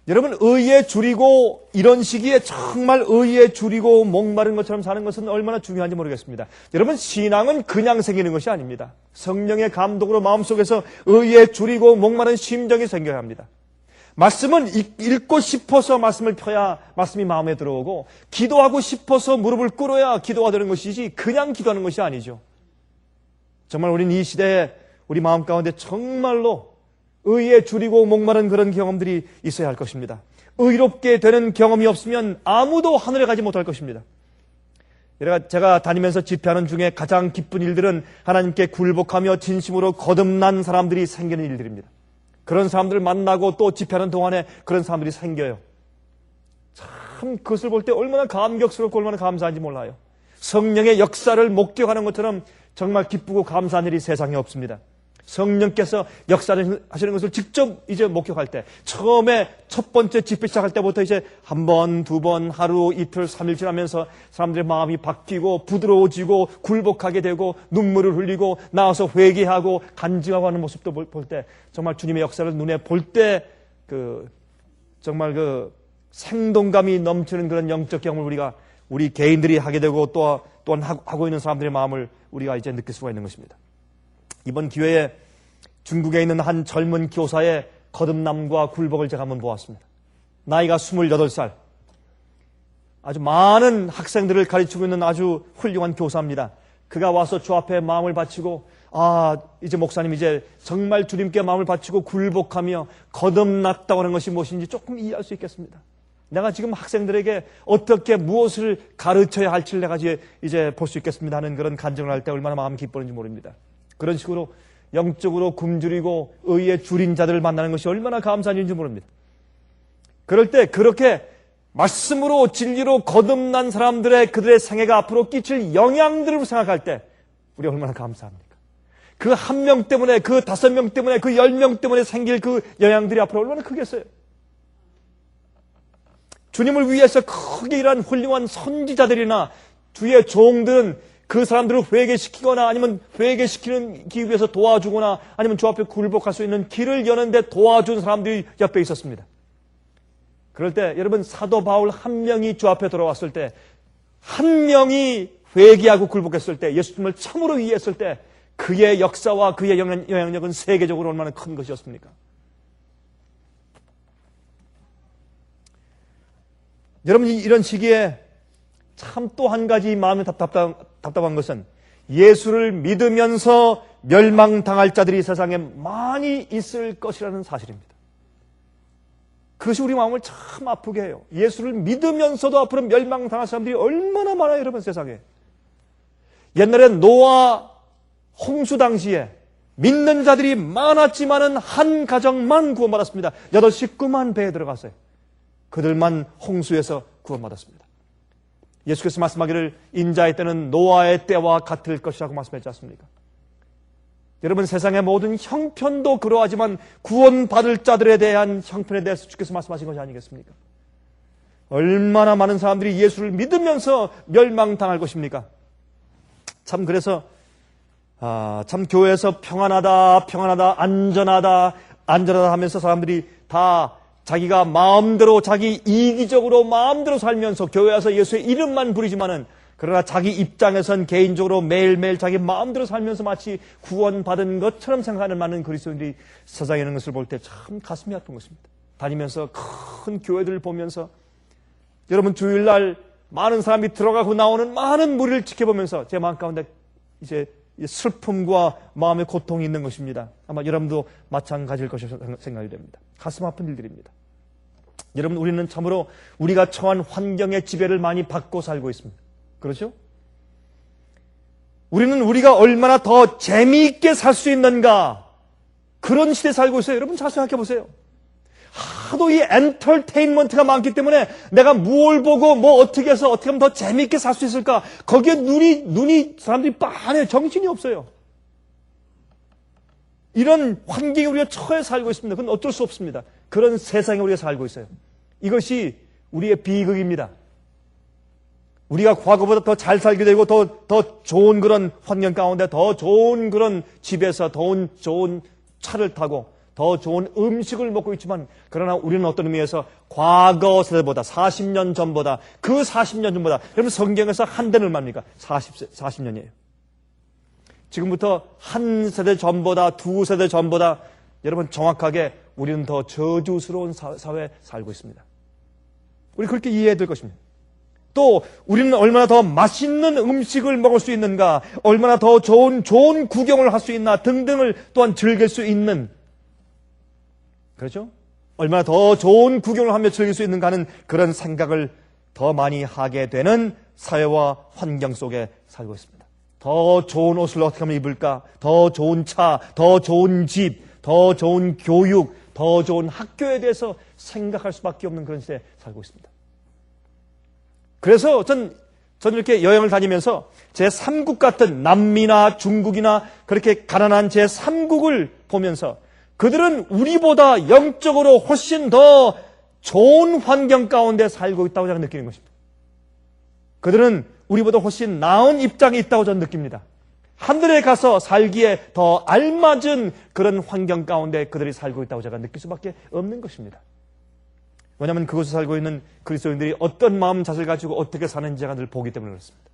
여러분, 의에 줄이고 이런 시기에 정말 의에 줄이고 목마른 것처럼 사는 것은 얼마나 중요한지 모르겠습니다. 여러분, 신앙은 그냥 생기는 것이 아닙니다. 성령의 감독으로 마음속에서 의에 줄이고 목마른 심정이 생겨야 합니다. 말씀은 읽고 싶어서 말씀을 펴야 말씀이 마음에 들어오고, 기도하고 싶어서 무릎을 꿇어야 기도가 되는 것이지 그냥 기도하는 것이 아니죠. 정말 우리는 이 시대에 우리 마음 가운데 정말로 의에 줄이고 목마른 그런 경험들이 있어야 할 것입니다. 의롭게 되는 경험이 없으면 아무도 하늘에 가지 못할 것입니다. 제가 다니면서 집회하는 중에 가장 기쁜 일들은 하나님께 굴복하며 진심으로 거듭난 사람들이 생기는 일들입니다. 그런 사람들을 만나고 또 집회하는 동안에 그런 사람들이 생겨요. 참 그것을 볼 때 얼마나 감격스럽고 얼마나 감사한지 몰라요. 성령의 역사를 목격하는 것처럼 정말 기쁘고 감사한 일이 세상에 없습니다. 성령께서 역사를 하시는 것을 직접 이제 목격할 때, 처음에 첫 번째 집회 시작할 때부터 이제 한 번, 두 번, 하루, 이틀, 3일 지나면서 사람들의 마음이 바뀌고 부드러워지고 굴복하게 되고 눈물을 흘리고 나와서 회개하고 간증하고 하는 모습도 볼 때, 정말 주님의 역사를 눈에 볼 때 정말 생동감이 넘치는 그런 영적 경험을 우리 개인들이 하게 되고 또한 하고 있는 사람들의 마음을 우리가 이제 느낄 수가 있는 것입니다. 이번 기회에 중국에 있는 한 젊은 교사의 거듭남과 굴복을 제가 한번 보았습니다. 나이가 28살. 아주 많은 학생들을 가르치고 있는 아주 훌륭한 교사입니다. 그가 와서 주 앞에 마음을 바치고, 이제 목사님 이제 정말 주님께 마음을 바치고 굴복하며 거듭났다고 하는 것이 무엇인지 조금 이해할 수 있겠습니다. 내가 지금 학생들에게 어떻게 무엇을 가르쳐야 할지를 내가 이제 볼 수 있겠습니다 하는 그런 간증을 할 때 얼마나 마음이 기쁘는지 모릅니다. 그런 식으로 영적으로 굶주리고 의에 줄인 자들을 만나는 것이 얼마나 감사한 일인지 모릅니다. 그럴 때 그렇게 말씀으로 진리로 거듭난 사람들의 그들의 생애가 앞으로 끼칠 영향들을 생각할 때 우리 얼마나 감사합니까? 그 한 명 때문에, 그 5명 때문에, 그 10명 때문에 생길 그 영향들이 앞으로 얼마나 크겠어요? 주님을 위해서 크게 일한 훌륭한 선지자들이나 주의 종들은 그 사람들을 회개시키거나 아니면 회개시키기 위해서 도와주거나 아니면 주 앞에 굴복할 수 있는 길을 여는데 도와준 사람들이 옆에 있었습니다. 그럴 때 여러분, 사도 바울 한 명이 주 앞에 돌아왔을 때, 한 명이 회개하고 굴복했을 때, 예수님을 참으로 이해했을 때 그의 역사와 그의 영향력은 세계적으로 얼마나 큰 것이었습니까? 여러분, 이런 시기에 참 또 한 가지 마음이 답답한 것은 예수를 믿으면서 멸망당할 자들이 세상에 많이 있을 것이라는 사실입니다. 그것이 우리 마음을 참 아프게 해요. 예수를 믿으면서도 앞으로 멸망당할 사람들이 얼마나 많아요, 여러분, 세상에. 옛날에 노아 홍수 당시에 믿는 자들이 많았지만은 한 가정만 구원받았습니다. 9만 배에 들어갔어요. 그들만 홍수에서 구원받았습니다. 예수께서 말씀하기를 인자의 때는 노아의 때와 같을 것이라고 말씀했지 않습니까? 여러분, 세상의 모든 형편도 그러하지만 구원받을 자들에 대한 형편에 대해서 주께서 말씀하신 것이 아니겠습니까? 얼마나 많은 사람들이 예수를 믿으면서 멸망당할 것입니까? 참 그래서 참 교회에서 평안하다, 안전하다 하면서 사람들이 다 자기가 마음대로, 자기 이기적으로 마음대로 살면서 교회 와서 예수의 이름만 부르지만은, 그러나 자기 입장에선 개인적으로 매일매일 자기 마음대로 살면서 마치 구원받은 것처럼 생각하는 많은 그리스도인들이 세상에 있는 것을 볼 때 참 가슴이 아픈 것입니다. 다니면서 큰 교회들을 보면서, 여러분, 주일날 많은 사람이 들어가고 나오는 많은 무리를 지켜보면서 제 마음 가운데 이제 슬픔과 마음의 고통이 있는 것입니다. 아마 여러분도 마찬가지일 것이라고 생각이 됩니다. 가슴 아픈 일들입니다. 여러분, 우리는 참으로 우리가 처한 환경의 지배를 많이 받고 살고 있습니다. 그렇죠? 우리는 우리가 얼마나 더 재미있게 살 수 있는가, 그런 시대에 살고 있어요. 여러분, 잘 생각해 보세요. 하도 이 엔터테인먼트가 많기 때문에 내가 뭘 보고 뭐 어떻게 해서 어떻게 하면 더 재미있게 살 수 있을까, 거기에 눈이 사람들이 빤해요. 정신이 없어요. 이런 환경에 우리가 처해 살고 있습니다. 그건 어쩔 수 없습니다. 그런 세상에 우리가 살고 있어요. 이것이 우리의 비극입니다. 우리가 과거보다 더 잘 살게 되고 더 좋은 그런 환경 가운데 더 좋은 그런 집에서 더 좋은 차를 타고 더 좋은 음식을 먹고 있지만 그러나 우리는 어떤 의미에서 과거 세대보다 40년 전보다 그 40년 전보다 여러분 성경에서 한 대는 얼마입니까? 40년이에요. 지금부터 한 세대 전보다 두 세대 전보다 여러분 정확하게 우리는 더 저주스러운 사회에 살고 있습니다. 우리 그렇게 이해해야 될 것입니다. 또 우리는 얼마나 더 맛있는 음식을 먹을 수 있는가, 얼마나 더 좋은 구경을 할 수 있나 등등을 또한 즐길 수 있는, 그렇죠? 얼마나 더 좋은 구경을 하며 즐길 수 있는가 하는 그런 생각을 더 많이 하게 되는 사회와 환경 속에 살고 있습니다. 더 좋은 옷을 어떻게 하면 입을까? 더 좋은 차, 더 좋은 집, 더 좋은 교육, 더 좋은 학교에 대해서 생각할 수밖에 없는 그런 시대에 살고 있습니다. 그래서 저는 이렇게 여행을 다니면서 제3국 같은 남미나 중국이나 그렇게 가난한 제3국을 보면서 그들은 우리보다 영적으로 훨씬 더 좋은 환경 가운데 살고 있다고 저는 느끼는 것입니다. 그들은 우리보다 훨씬 나은 입장에 있다고 저는 느낍니다. 하늘에 가서 살기에 더 알맞은 그런 환경 가운데 그들이 살고 있다고 제가 느낄 수밖에 없는 것입니다. 왜냐하면 그곳에 살고 있는 그리스도인들이 어떤 마음 자세를 가지고 어떻게 사는지 제가 늘 보기 때문에 그렇습니다.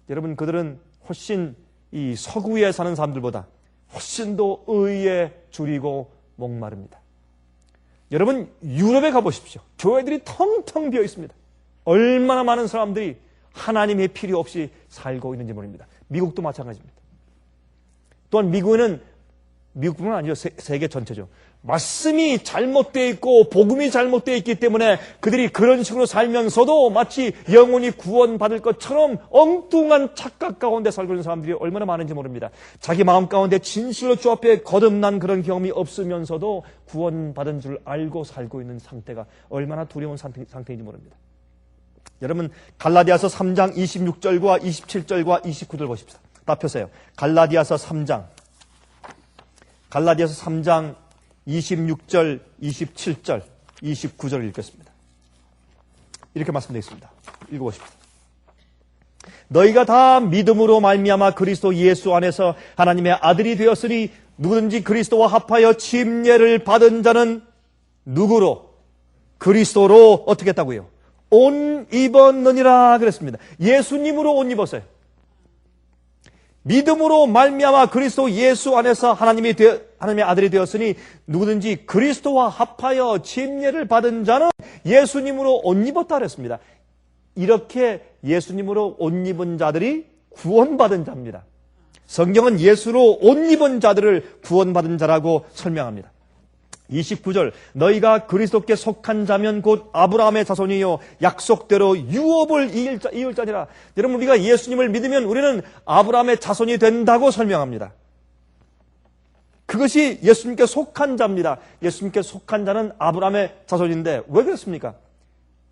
여러분, 그들은 훨씬 이 서구에 사는 사람들보다 훨씬 더 의에 줄이고 목마릅니다. 여러분, 유럽에 가보십시오. 교회들이 텅텅 비어 있습니다. 얼마나 많은 사람들이 하나님의 필요 없이 살고 있는지 모릅니다. 미국도 마찬가지입니다. 또한 미국뿐만 아니죠. 세계 전체죠. 말씀이 잘못되어 있고 복음이 잘못되어 있기 때문에 그들이 그런 식으로 살면서도 마치 영혼이 구원받을 것처럼 엉뚱한 착각 가운데 살고 있는 사람들이 얼마나 많은지 모릅니다. 자기 마음 가운데 진실로 주 앞에 거듭난 그런 경험이 없으면서도 구원받은 줄 알고 살고 있는 상태가 얼마나 두려운 상태인지 모릅니다. 여러분, 갈라디아서 3장 26절과 27절과 29절 보십시다. 다 펴세요. 갈라디아서 3장 26절, 27절, 29절을 읽겠습니다. 이렇게 말씀되어 있습니다. 읽어보십시오. 너희가 다 믿음으로 말미암아 그리스도 예수 안에서 하나님의 아들이 되었으니 누구든지 그리스도와 합하여 침례를 받은 자는 누구로? 그리스도로 어떻게 했다고요? 옷 입었느니라 그랬습니다. 예수님으로 옷 입었어요. 믿음으로 말미암아 그리스도 예수 안에서 하나님의 아들이 되었으니 누구든지 그리스도와 합하여 침례를 받은 자는 예수님으로 옷 입었다 그랬습니다. 이렇게 예수님으로 옷 입은 자들이 구원받은 자입니다. 성경은 예수로 옷 입은 자들을 구원받은 자라고 설명합니다. 29절 너희가 그리스도께 속한 자면 곧 아브라함의 자손이요 약속대로 유업을 이을 자니라. 여러분, 우리가 예수님을 믿으면 우리는 아브라함의 자손이 된다고 설명합니다. 그것이 예수님께 속한 자입니다. 예수님께 속한 자는 아브라함의 자손인데 왜 그렇습니까?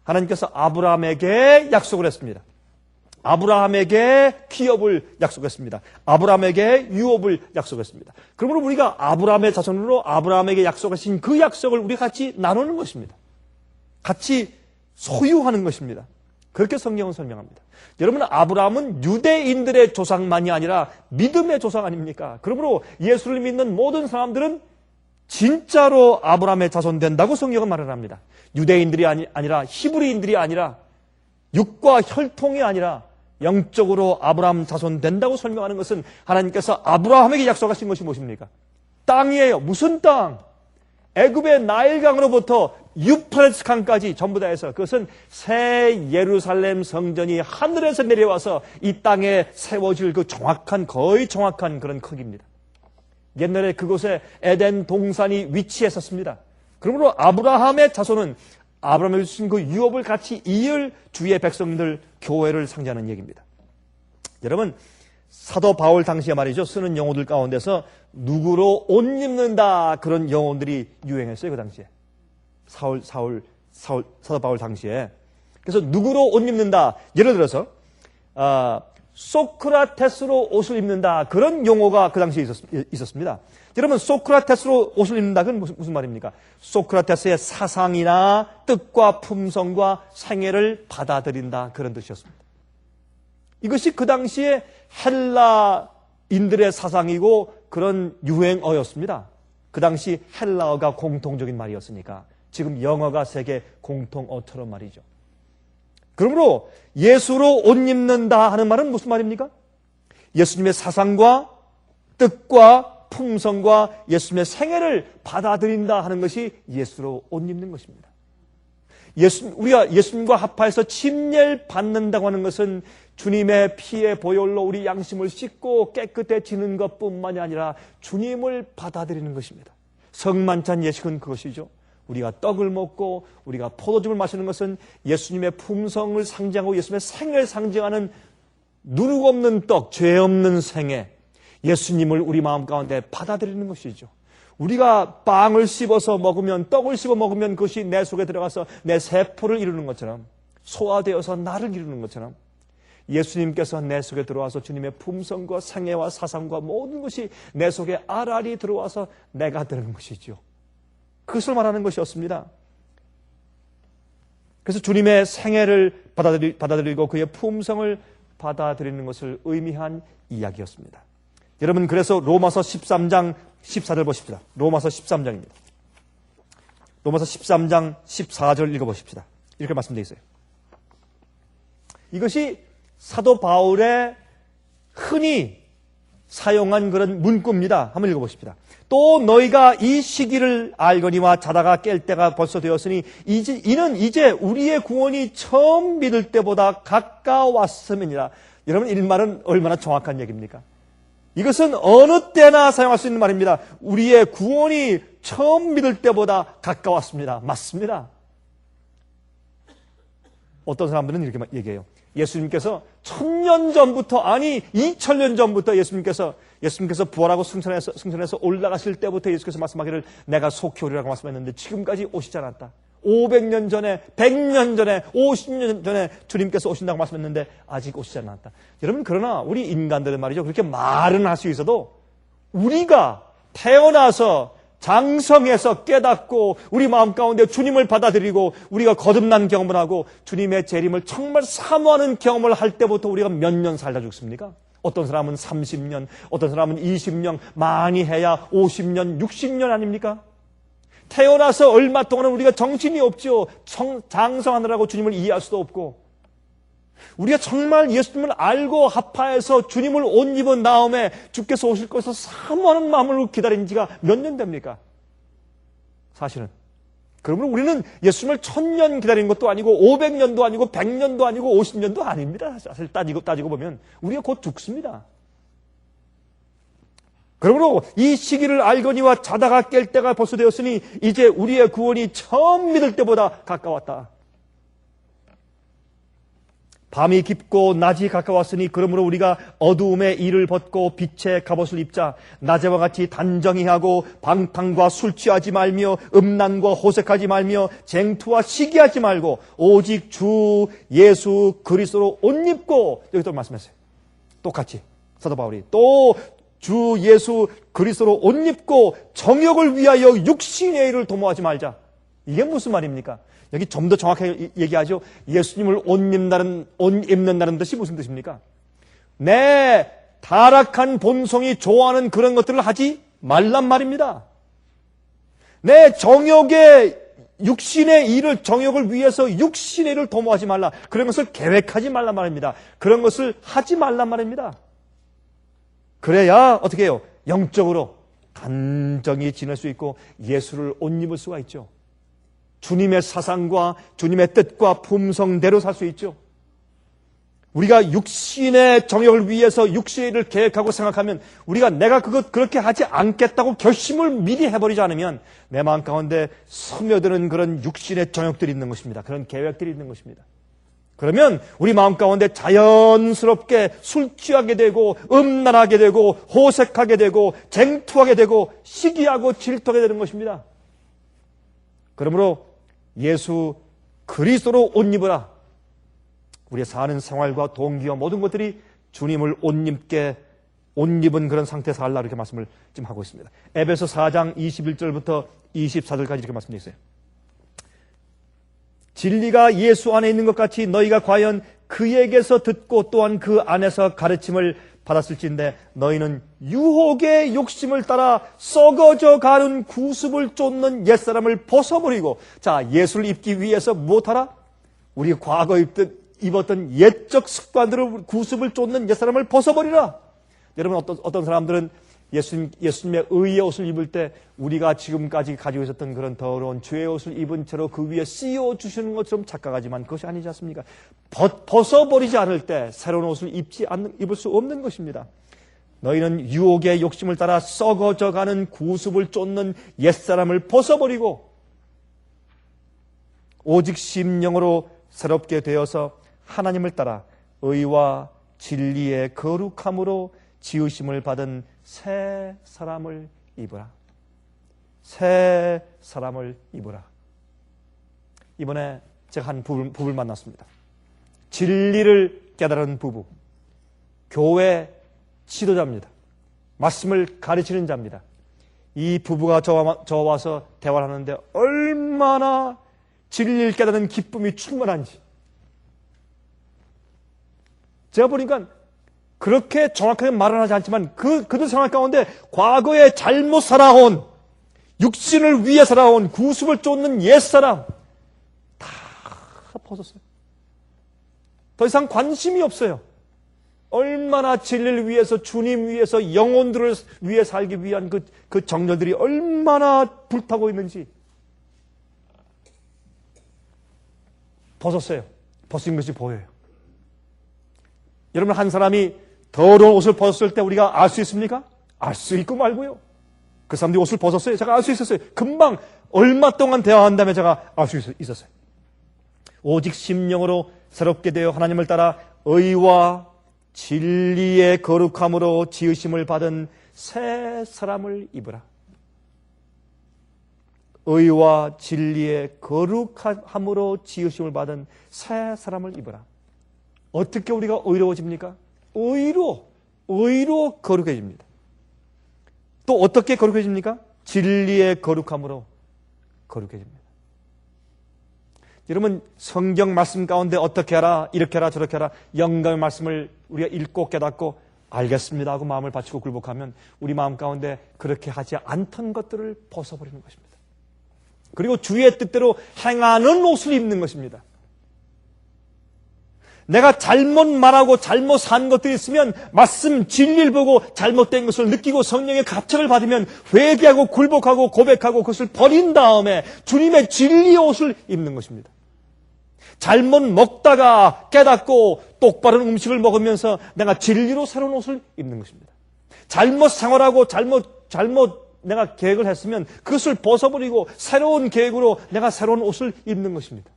하나님께서 아브라함에게 약속을 했습니다. 아브라함에게 기업을 약속했습니다. 아브라함에게 유업을 약속했습니다. 그러므로 우리가 아브라함의 자손으로 아브라함에게 약속하신 그 약속을 우리 같이 나누는 것입니다. 같이 소유하는 것입니다. 그렇게 성경은 설명합니다. 여러분, 아브라함은 유대인들의 조상만이 아니라 믿음의 조상 아닙니까? 그러므로 예수를 믿는 모든 사람들은 진짜로 아브라함의 자손 된다고 성경은 말을 합니다. 유대인들이 아니라 히브리인들이 아니라 육과 혈통이 아니라 영적으로 아브라함 자손 된다고 설명하는 것은 하나님께서 아브라함에게 약속하신 것이 무엇입니까? 땅이에요. 무슨 땅? 애굽의 나일강으로부터 유프라tes 강까지 전부 다 해서 그것은 새 예루살렘 성전이 하늘에서 내려와서 이 땅에 세워질 그 거의 정확한 그런 크기입니다. 옛날에 그곳에 에덴 동산이 위치했었습니다. 그러므로 아브라함의 자손은 아브라함에게 주신 그 유업을 같이 이을 주의 백성들 교회를 상징하는 얘기입니다. 여러분, 사도 바울 당시에 말이죠. 쓰는 용어들 가운데서 누구로 옷 입는다 그런 용어들이 유행했어요. 그 당시에. 사도 바울 당시에. 그래서 누구로 옷 입는다. 예를 들어서 소크라테스로 옷을 입는다. 그런 용어가 그 당시에 있었습니다. 여러분, 소크라테스로 옷을 입는다. 그건 무슨 말입니까? 소크라테스의 사상이나 뜻과 품성과 생애를 받아들인다. 그런 뜻이었습니다. 이것이 그 당시에 헬라인들의 사상이고 그런 유행어였습니다. 그 당시 헬라어가 공통적인 말이었으니까 지금 영어가 세계 공통어처럼 말이죠. 그러므로 예수로 옷 입는다 하는 말은 무슨 말입니까? 예수님의 사상과 뜻과 품성과 예수님의 생애를 받아들인다 하는 것이 예수로 옷 입는 것입니다. 우리가 예수님과 합하여서 침례를 받는다고 하는 것은 주님의 피의 보혈로 우리 양심을 씻고 깨끗해지는 것뿐만이 아니라 주님을 받아들이는 것입니다. 성만찬 예식은 그것이죠. 우리가 떡을 먹고 우리가 포도즙을 마시는 것은 예수님의 품성을 상징하고 예수님의 생을 상징하는 누룩 없는 떡, 죄 없는 생애, 예수님을 우리 마음 가운데 받아들이는 것이죠. 우리가 빵을 씹어서 먹으면, 떡을 씹어 먹으면 그것이 내 속에 들어가서 내 세포를 이루는 것처럼, 소화되어서 나를 이루는 것처럼 예수님께서 내 속에 들어와서 주님의 품성과 생애와 사상과 모든 것이 내 속에 알알이 들어와서 내가 되는 것이죠. 그것을 말하는 것이었습니다. 그래서 주님의 생애를 받아들이고 그의 품성을 받아들이는 것을 의미한 이야기였습니다. 여러분, 그래서 로마서 13장 14절 보십시다. 로마서 13장입니다. 로마서 13장 14절 읽어보십시다. 이렇게 말씀되어 있어요. 이것이 사도 바울의 흔히 사용한 그런 문구입니다. 한번 읽어보십시다. 또 너희가 이 시기를 알거니와 자다가 깰 때가 벌써 되었으니 이는 이제 우리의 구원이 처음 믿을 때보다 가까웠음이니라. 여러분, 이 말은 얼마나 정확한 얘기입니까? 이것은 어느 때나 사용할 수 있는 말입니다. 우리의 구원이 처음 믿을 때보다 가까웠습니다. 맞습니다. 어떤 사람들은 이렇게 얘기해요. 예수님께서 1000년 전부터, 아니 2000년 전부터 예수님께서 부활하고 승천해서 올라가실 때부터 예수께서 말씀하기를 내가 속히 오리라고 말씀했는데 지금까지 오시지 않았다. 500년 전에, 100년 전에, 50년 전에 주님께서 오신다고 말씀했는데 아직 오시지 않았다. 여러분, 그러나 우리 인간들은 말이죠, 그렇게 말은 할 수 있어도 우리가 태어나서 장성해서 깨닫고 우리 마음 가운데 주님을 받아들이고 우리가 거듭난 경험을 하고 주님의 재림을 정말 사모하는 경험을 할 때부터 우리가 몇 년 살다 죽습니까? 어떤 사람은 30년, 어떤 사람은 20년, 많이 해야 50년, 60년 아닙니까? 태어나서 얼마 동안은 우리가 정신이 없죠. 장성하느라고 주님을 이해할 수도 없고, 우리가 정말 예수님을 알고 합하여서 주님을 옷 입은 다음에 주께서 오실 것을 사모하는 마음으로 기다린 지가 몇 년 됩니까? 사실은. 그러면 우리는 예수님을 1000년 기다린 것도 아니고 500년도 아니고 100년도 아니고 50년도 아닙니다. 사실 따지고 보면 우리가 곧 죽습니다. 그러므로 이 시기를 알거니와 자다가 깰 때가 벌써 되었으니 이제 우리의 구원이 처음 믿을 때보다 가까웠다. 밤이 깊고 낮이 가까웠으니 그러므로 우리가 어두움의 일을 벗고 빛의 갑옷을 입자. 낮에와 같이 단정히 하고 방탕과 술 취하지 말며 음란과 호색하지 말며 쟁투와 시기하지 말고 오직 주 예수 그리스도로 옷 입고, 여기 또 말씀했어요. 똑같이 사도 바울이 또 주 예수 그리스도로 옷 입고 정욕을 위하여 육신의 일을 도모하지 말자. 이게 무슨 말입니까? 여기 좀 더 정확하게 얘기하죠. 예수님을 옷 입는다는 뜻이 무슨 뜻입니까? 내 타락한 본성이 좋아하는 그런 것들을 하지 말란 말입니다. 내 정욕의 육신의 일을, 정욕을 위해서 육신의 일을 도모하지 말라. 그런 것을 계획하지 말란 말입니다. 그런 것을 하지 말란 말입니다. 그래야 어떻게 해요? 영적으로 단정히 지낼 수 있고 예수를 옷 입을 수가 있죠. 주님의 사상과 주님의 뜻과 품성대로 살 수 있죠. 우리가 육신의 정욕을 위해서 육신의 일을 계획하고 생각하면, 우리가 내가 그렇게 하지 않겠다고 결심을 미리 해버리지 않으면 내 마음 가운데 스며드는 그런 육신의 정욕들이 있는 것입니다. 그런 계획들이 있는 것입니다. 그러면 우리 마음 가운데 자연스럽게 술 취하게 되고 음란하게 되고 호색하게 되고 쟁투하게 되고 시기하고 질투하게 되는 것입니다. 그러므로 예수 그리스도로 옷 입으라. 우리의 사는 생활과 동기와 모든 것들이 주님을 옷 입은 그런 상태에서 살라, 이렇게 말씀을 지금 하고 있습니다. 에베소 4장 21절부터 24절까지 이렇게 말씀되어 있어요. 진리가 예수 안에 있는 것 같이 너희가 과연 그에게서 듣고 또한 그 안에서 가르침을 받았을진데 너희는 유혹의 욕심을 따라 썩어져 가는 구습을 쫓는 옛사람을 벗어버리고, 자, 예수를 입기 위해서 무엇하라? 우리 과거 입었던 옛적 습관들을, 구습을 쫓는 옛사람을 벗어버리라. 여러분, 어떤 사람들은 예수님의 의의 옷을 입을 때 우리가 지금까지 가지고 있었던 그런 더러운 죄의 옷을 입은 채로 그 위에 씌워주시는 것처럼 착각하지만 그것이 아니지 않습니까? 벗어버리지 않을 때 새로운 옷을 입을 수 없는 것입니다. 너희는 유혹의 욕심을 따라 썩어져가는 구습을 쫓는 옛사람을 벗어버리고 오직 심령으로 새롭게 되어서 하나님을 따라 의와 진리의 거룩함으로 지으심을 받은 새 사람을 입으라. 새 사람을 입으라. 이번에 제가 한 부부를 만났습니다. 진리를 깨달은 부부. 교회 지도자입니다. 말씀을 가르치는 자입니다. 이 부부가 저 와서 대화를 하는데 얼마나 진리를 깨닫는 기쁨이 충만한지. 제가 보니까 그렇게 정확하게 말은 하지 않지만 그들 생활 가운데 과거에 잘못 살아온, 육신을 위해 살아온 구습을 쫓는 옛사람 다 벗었어요. 더 이상 관심이 없어요. 얼마나 진리를 위해서, 주님 위해서, 영혼들을 위해 살기 위한 그 정열들이 얼마나 불타고 있는지 벗었어요. 벗은 것이 보여요. 여러분, 한 사람이 더러운 옷을 벗었을 때 우리가 알 수 있습니까? 알 수 있고 말고요. 그 사람들이 옷을 벗었어요. 제가 알 수 있었어요. 금방 얼마 동안 대화한 다음에 제가 알 수 있었어요. 오직 심령으로 새롭게 되어 하나님을 따라 의와 진리의 거룩함으로 지으심을 받은 새 사람을 입으라. 의와 진리의 거룩함으로 지으심을 받은 새 사람을 입으라. 어떻게 우리가 의로워집니까? 의로 거룩해집니다. 또 어떻게 거룩해집니까? 진리의 거룩함으로 거룩해집니다. 여러분, 성경 말씀 가운데 어떻게 하라, 이렇게 하라, 저렇게 하라, 영감의 말씀을 우리가 읽고 깨닫고 알겠습니다 하고 마음을 바치고 굴복하면 우리 마음 가운데 그렇게 하지 않던 것들을 벗어버리는 것입니다. 그리고 주의 뜻대로 행하는 옷을 입는 것입니다. 내가 잘못 말하고 잘못 산 것들이 있으면 말씀 진리를 보고 잘못된 것을 느끼고 성령의 갑작을 받으면 회개하고 굴복하고 고백하고 그것을 버린 다음에 주님의 진리의 옷을 입는 것입니다. 잘못 먹다가 깨닫고 똑바른 음식을 먹으면서 내가 진리로 새로운 옷을 입는 것입니다. 잘못 생활하고 잘못 내가 계획을 했으면 그것을 벗어버리고 새로운 계획으로 내가 새로운 옷을 입는 것입니다.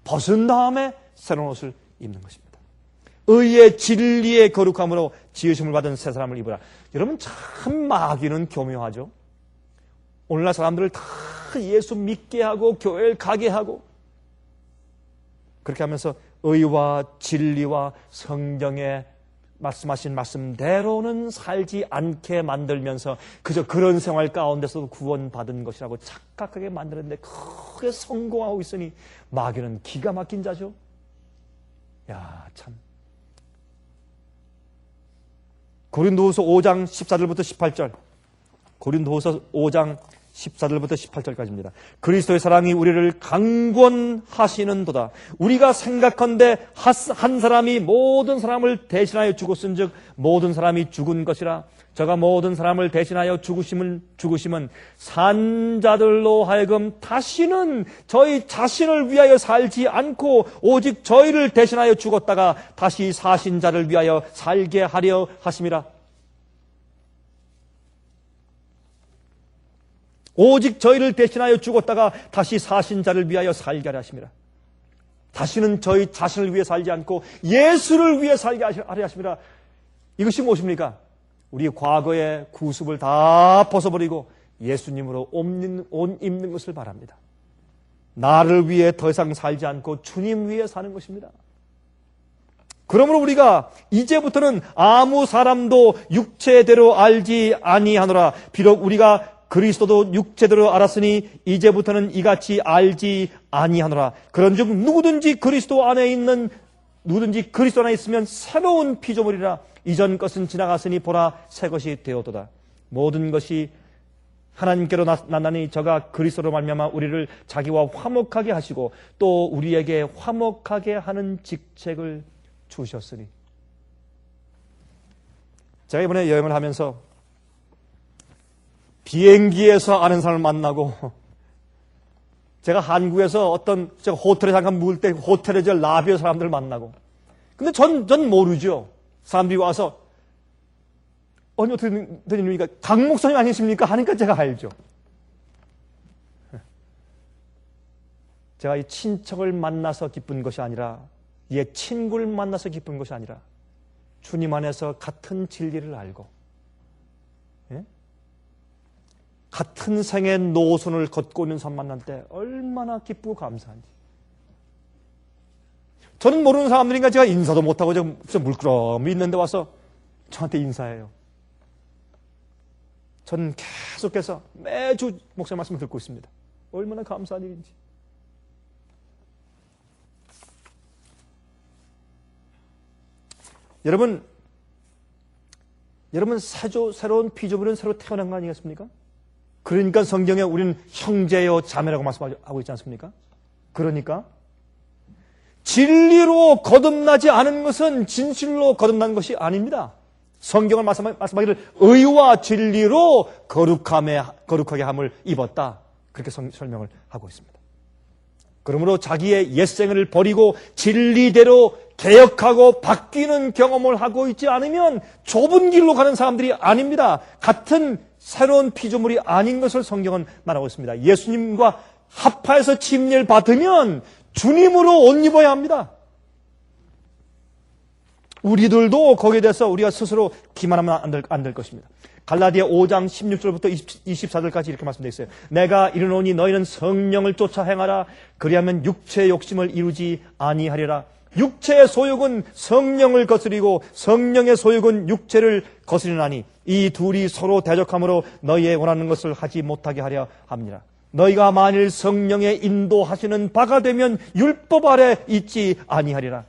벗은 다음에 새로운 옷을 입는 것입니다. 의의 진리의 거룩함으로 지으심을 받은 새 사람을 입으라. 여러분, 참 마귀는 교묘하죠. 오늘날 사람들을 다 예수 믿게 하고 교회를 가게 하고 그렇게 하면서 의와 진리와 성경에 말씀하신 말씀대로는 살지 않게 만들면서 그저 그런 생활 가운데서도 구원받은 것이라고 착각하게 만드는데 크게 성공하고 있으니 마귀는 기가 막힌 자죠. 야, 참. 고린도후서 5장 14절부터 18절. 고린도후서 5장 14절부터 18절까지입니다. 그리스도의 사랑이 우리를 강권하시는도다. 우리가 생각컨대 한 사람이 모든 사람을 대신하여 죽었은즉 모든 사람이 죽은 것이라. 저가 모든 사람을 대신하여 죽으심은 산자들로 하여금 다시는 저희 자신을 위하여 살지 않고 오직 저희를 대신하여 죽었다가 다시 사신 자를 위하여 살게 하려 하심이라. 오직 저희를 대신하여 죽었다가 다시 사신 자를 위하여 살게 하려 하심이라. 다시는 저희 자신을 위해 살지 않고 예수를 위해 살게 하려 하심이라. 이것이 무엇입니까? 우리 과거의 구습을 다 벗어버리고 예수님으로 옷 입는 것을 바랍니다. 나를 위해 더 이상 살지 않고 주님 위해 사는 것입니다. 그러므로 우리가 이제부터는 아무 사람도 육체대로 알지 아니하노라. 비록 우리가 그리스도도 육체대로 알았으니 이제부터는 이같이 알지 아니하노라. 그런즉 누구든지 그리스도 안에 있으면 새로운 피조물이라. 이전 것은 지나갔으니 보라 새 것이 되었도다. 모든 것이 하나님께로 나나니 저가 그리스도로 말미암아 우리를 자기와 화목하게 하시고 또 우리에게 화목하게 하는 직책을 주셨으니. 제가 이번에 여행을 하면서 비행기에서 아는 사람을 만나고, 제가 한국에서 어떤 제가 호텔에 잠깐 묵을 때 호텔에 저 라비어 사람들을 만나고, 근데 전 모르죠. 사람들이 와서 아니 어떻게 되니까 강 목사님 아니십니까? 하니까 제가 알죠. 제가 이 친척을 만나서 기쁜 것이 아니라, 옛 친구를 만나서 기쁜 것이 아니라 주님 안에서 같은 진리를 알고, 예? 같은 생의 노선을 걷고 있는 사람 만날 때 얼마나 기쁘고 감사한지. 저는 모르는 사람들이니까 제가 인사도 못하고 저 물끄러미 있는데 와서 저한테 인사해요. 저는 계속해서 매주 목사님 말씀을 듣고 있습니다. 얼마나 감사한 일인지. 여러분 새로운 피조물은 새로 태어난 거 아니겠습니까? 그러니까 성경에 우리는 형제요 자매라고 말씀하고 있지 않습니까? 그러니까 진리로 거듭나지 않은 것은 진실로 거듭난 것이 아닙니다. 성경을 말씀하기를 의와 진리로 거룩하게 함을 입었다. 그렇게 설명을 하고 있습니다. 그러므로 자기의 옛생을 버리고 진리대로 개혁하고 바뀌는 경험을 하고 있지 않으면 좁은 길로 가는 사람들이 아닙니다. 같은 새로운 피조물이 아닌 것을 성경은 말하고 있습니다. 예수님과 합하여서 침례를 받으면 주님으로 옷 입어야 합니다. 우리들도 거기에 대해서 우리가 스스로 기만하면 안 될 것입니다. 갈라디아 5장 16절부터 24절까지 이렇게 말씀되어 있어요. 내가 이르노니 너희는 성령을 쫓아 행하라. 그리하면 육체의 욕심을 이루지 아니하리라. 육체의 소욕은 성령을 거스리고 성령의 소욕은 육체를 거스리나니 이 둘이 서로 대적함으로 너희의 원하는 것을 하지 못하게 하려 합니다. 너희가 만일 성령의 인도하시는 바가 되면 율법 아래 있지 아니하리라.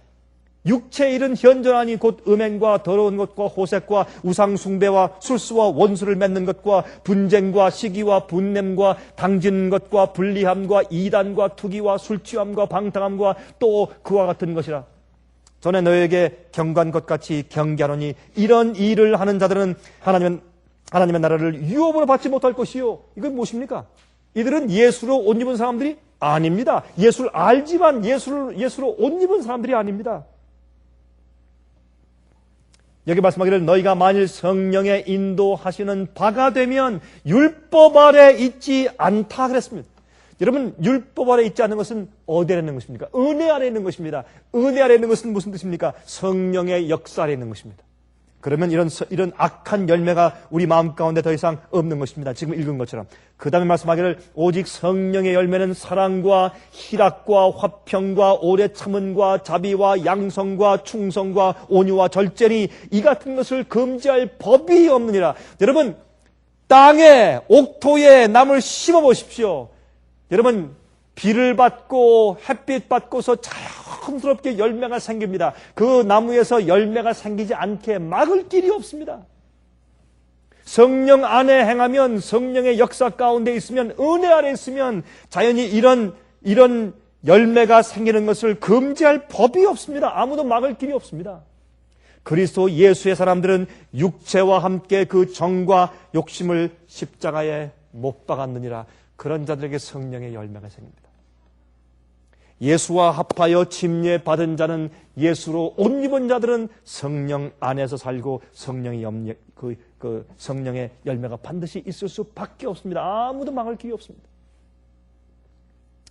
육체의 일은 현전하니 곧 음행과 더러운 것과 호색과 우상숭배와 술수와 원수를 맺는 것과 분쟁과 시기와 분냄과 당진 것과 불리함과 이단과 투기와 술취함과 방탕함과 또 그와 같은 것이라. 전에 너에게 경고한 것 같이 경계하노니 이런 일을 하는 자들은 하나님의 나라를 유업으로 받지 못할 것이요. 이건 무엇입니까? 이들은 예수로 옷 입은 사람들이 아닙니다. 예수를 알지만 예수로 옷 입은 사람들이 아닙니다. 여기 말씀하기를 너희가 만일 성령의 인도하시는 바가 되면 율법 아래 있지 않다 그랬습니다. 여러분, 율법 아래 있지 않는 것은 어디에 있는 것입니까? 은혜 아래 있는 것입니다. 은혜 아래 있는 것은 무슨 뜻입니까? 성령의 역사 아래 있는 것입니다. 그러면 이런 악한 열매가 우리 마음 가운데 더 이상 없는 것입니다. 지금 읽은 것처럼. 그 다음에 말씀하기를 오직 성령의 열매는 사랑과 희락과 화평과 오래 참음과 자비와 양성과 충성과 온유와 절제니 이 같은 것을 금지할 법이 없느니라. 여러분, 땅에 옥토에 나무를 심어 보십시오. 여러분, 비를 받고 햇빛 받고서 자연스럽게 열매가 생깁니다. 그 나무에서 열매가 생기지 않게 막을 길이 없습니다. 성령 안에 행하면, 성령의 역사 가운데 있으면, 은혜 아래 있으면 자연히 이런 열매가 생기는 것을 금지할 법이 없습니다. 아무도 막을 길이 없습니다. 그리스도 예수의 사람들은 육체와 함께 그 정과 욕심을 십자가에 못 박았느니라. 그런 자들에게 성령의 열매가 생깁니다. 예수와 합하여 침례 받은 자는, 예수로 옷 입은 자들은 성령 안에서 살고 성령의 성령의 열매가 반드시 있을 수밖에 없습니다. 아무도 막을 길이 없습니다.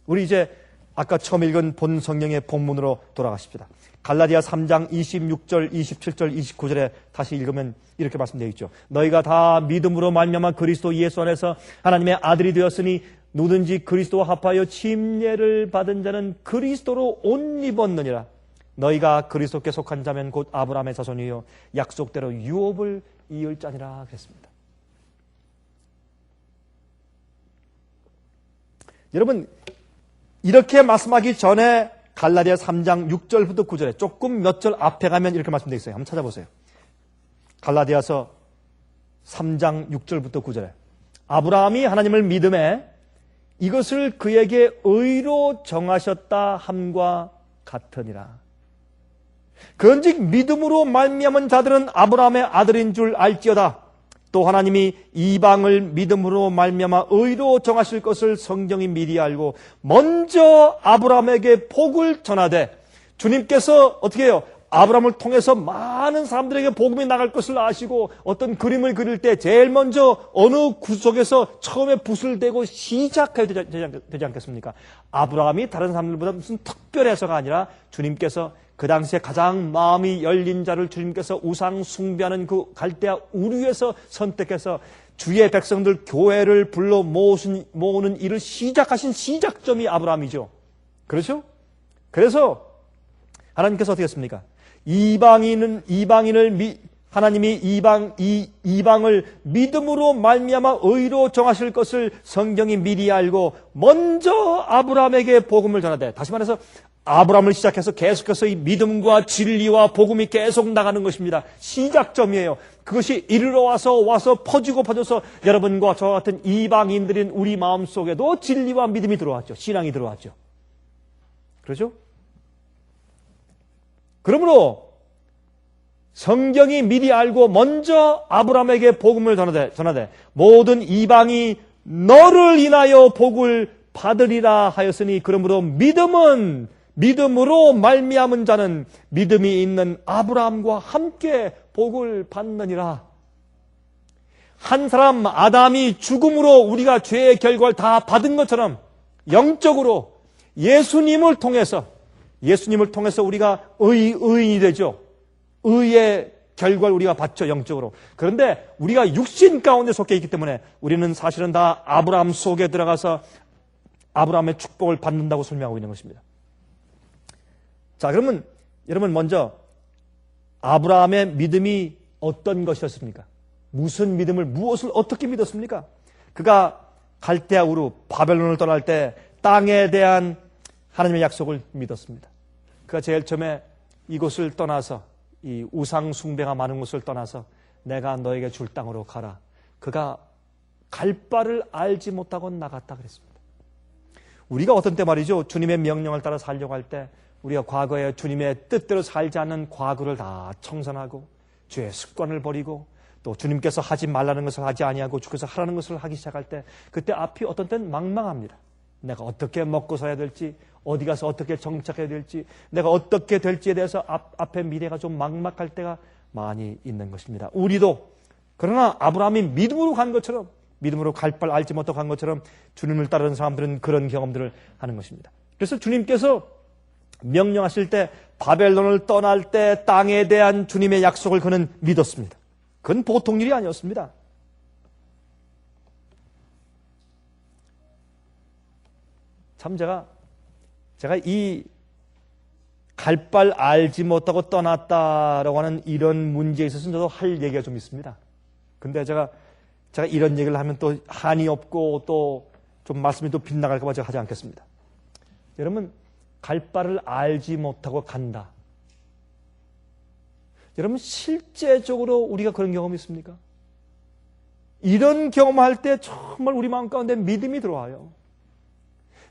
우리 이제 아까 처음 읽은 본 성경의 본문으로 돌아가십시다. 갈라디아 3장 26절, 27절, 29절에 다시 읽으면 이렇게 말씀되어 있죠. 너희가 다 믿음으로 말미암아 그리스도 예수 안에서 하나님의 아들이 되었으니 누구든지 그리스도와 합하여 침례를 받은 자는 그리스도로 옷 입었느니라. 너희가 그리스도께 속한 자면 곧 아브라함의 자손이요 약속대로 유업을 이을 자니라 그랬습니다. 여러분, 이렇게 말씀하기 전에 갈라디아 3장 6절부터 9절에 조금 몇 절 앞에 가면 이렇게 말씀되어 있어요. 한번 찾아보세요. 갈라디아서 3장 6절부터 9절에 아브라함이 하나님을 믿음에 이것을 그에게 의로 정하셨다 함과 같으니라. 그런즉 믿음으로 말미암은 자들은 아브라함의 아들인 줄 알지어다. 또 하나님이 이방을 믿음으로 말미암아 의로 정하실 것을 성경이 미리 알고 먼저 아브라함에게 복을 전하되, 주님께서 어떻게 해요? 아브라함을 통해서 많은 사람들에게 복음이 나갈 것을 아시고 어떤 그림을 그릴 때 제일 먼저 어느 구석에서 처음에 붓을 대고 시작해야 되지 않겠습니까? 아브라함이 다른 사람들보다 무슨 특별해서가 아니라 주님께서 그 당시에 가장 마음이 열린 자를 주님께서 우상 숭배하는 그 갈대아 우르에서 선택해서 주의 백성들 교회를 불러 모으는 일을 시작하신 시작점이 아브라함이죠. 그렇죠? 그래서 하나님께서 어떻게 했습니까? 하나님이 이방을 믿음으로 말미암아 의로 정하실 것을 성경이 미리 알고 먼저 아브라함에게 복음을 전하되, 다시 말해서 아브라함을 시작해서 계속해서 이 믿음과 진리와 복음이 계속 나가는 것입니다. 시작점이에요. 그것이 이르러 와서 퍼지고 퍼져서 여러분과 저와 같은 이방인들인 우리 마음속에도 진리와 믿음이 들어왔죠. 신앙이 들어왔죠. 그렇죠? 그러므로 성경이 미리 알고 먼저 아브라함에게 복음을 전하되 모든 이방이 너를 인하여 복을 받으리라 하였으니, 그러므로 믿음으로 말미암은 자는 믿음이 있는 아브라함과 함께 복을 받느니라. 한 사람 아담이 죽음으로 우리가 죄의 결과를 다 받은 것처럼 영적으로 예수님을 통해서 우리가 의인이 되죠. 의의 결과를 우리가 받죠, 영적으로. 그런데 우리가 육신 가운데 속해 있기 때문에 우리는 사실은 다 아브라함 속에 들어가서 아브라함의 축복을 받는다고 설명하고 있는 것입니다. 자, 그러면 여러분 먼저 아브라함의 믿음이 어떤 것이었습니까? 무슨 믿음을, 무엇을 어떻게 믿었습니까? 그가 갈대아 우르 바벨론을 떠날 때 땅에 대한 하나님의 약속을 믿었습니다. 그가 제일 처음에 이곳을 떠나서, 이 우상 숭배가 많은 곳을 떠나서 내가 너에게 줄 땅으로 가라. 그가 갈 바를 알지 못하고 나갔다 그랬습니다. 우리가 어떤 때 말이죠, 주님의 명령을 따라 살려고 할 때 우리가 과거에 주님의 뜻대로 살지 않는 과거를 다 청산하고 죄의 습관을 버리고 또 주님께서 하지 말라는 것을 하지 아니하고 주께서 하라는 것을 하기 시작할 때, 그때 앞이 어떤 때는 망망합니다. 내가 어떻게 먹고 살아야 될지, 어디 가서 어떻게 정착해야 될지, 내가 어떻게 될지에 대해서 앞에 미래가 좀 막막할 때가 많이 있는 것입니다. 우리도 그러나 아브라함이 믿음으로 간 것처럼, 믿음으로 갈 바를 알지 못하고 간 것처럼 주님을 따르는 사람들은 그런 경험들을 하는 것입니다. 그래서 주님께서 명령하실 때 바벨론을 떠날 때 땅에 대한 주님의 약속을 그는 믿었습니다. 그건 보통 일이 아니었습니다. 참 제가 이 갈 바 알지 못하고 떠났다라고 하는 이런 문제에 있어서는 저도 할 얘기가 좀 있습니다. 근데 제가 이런 얘기를 하면 또 한이 없고 또 좀 말씀이 또 빗나갈까 봐 제가 하지 않겠습니다. 여러분, 갈 바를 알지 못하고 간다. 여러분, 실제적으로 우리가 그런 경험이 있습니까? 이런 경험할 때 정말 우리 마음 가운데 믿음이 들어와요.